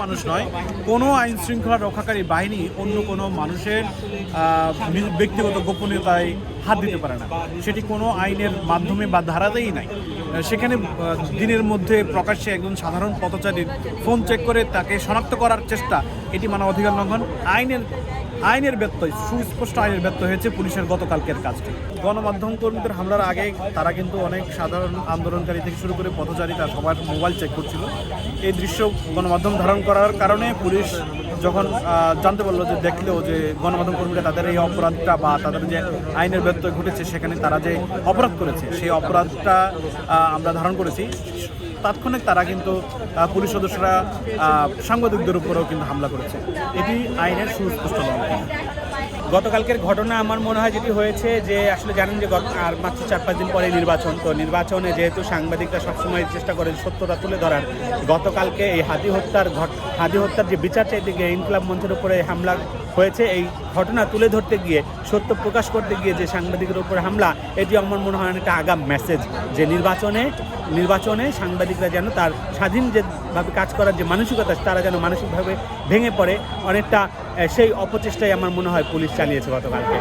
মানুষ নয়, কোনো আইন শৃঙ্খলা রক্ষাকারী বাহিনী অন্য কোনো মানুষের ব্যক্তিগত গোপনীয়তায় হাত দিতে পারে না। সেটি কোনো আইনের মাধ্যমে বা ধারাতেই নাই। সেখানে দিনের মধ্যে প্রকাশ্যে একজন সাধারণ পথচারীর ফোন চেক করে তাকে শনাক্ত করার চেষ্টা, এটি মানবাধিকার লঙ্ঘন। আইনের ব্যত্যয়, সুস্পষ্ট আইনের ব্যত্যয় হয়েছে পুলিশের গতকালকের কাজটি। গণমাধ্যম কর্মীদের হামলার আগে তারা কিন্তু অনেক সাধারণ আন্দোলনকারী থেকে শুরু করে পথচারী তার সবার মোবাইল চেক করছিল। এই দৃশ্য গণমাধ্যম ধারণ করার কারণে পুলিশ যখন জানতে পারলো, যে দেখলো যে গণমাধ্যম কর্মীরা তাদের এই অপরাধটা বা তাদের যে আইনের ব্যত্যয় ঘটেছে, সেখানে তারা যে অপরাধ করেছে সেই অপরাধটা আমরা ধারণ করেছি, তাৎক্ষণিক তারা কিন্তু পুলিশ সদস্যরা সাংবাদিকদের উপরেও কিন্তু হামলা করেছে। এটি আইনের সুস্পষ্ট লঙ্ঘন। গতকালকের ঘটনা আমার মনে হয় যেটি হয়েছে, যে আসলে জানেন যে আর মাত্র 4-5 দিন পরে নির্বাচন, তো নির্বাচনে যেহেতু সাংবাদিকরা সবসময় চেষ্টা করে সত্যতা তুলে ধরার, গতকালকে এই হাদি হত্যার যে বিচার চাইতে গিয়ে ইনকিলাব মঞ্চের উপরে হামলা হয়েছে, এই ঘটনা তুলে ধরতে গিয়ে, সত্য প্রকাশ করতে গিয়ে যে সাংবাদিকের উপরে হামলা, এটি আমার মনে হয় একটা আগাম মেসেজ, যে নির্বাচনে সাংবাদিকরা যেন তার স্বাধীন যেভাবে কাজ করার যে মানসিকতা, তারা যেন মানসিকভাবে ভেঙে পড়ে, অনেকটা সেই অপচেষ্টাই আমার মনে হয় পুলিশ চালিয়েছে গতকালকে।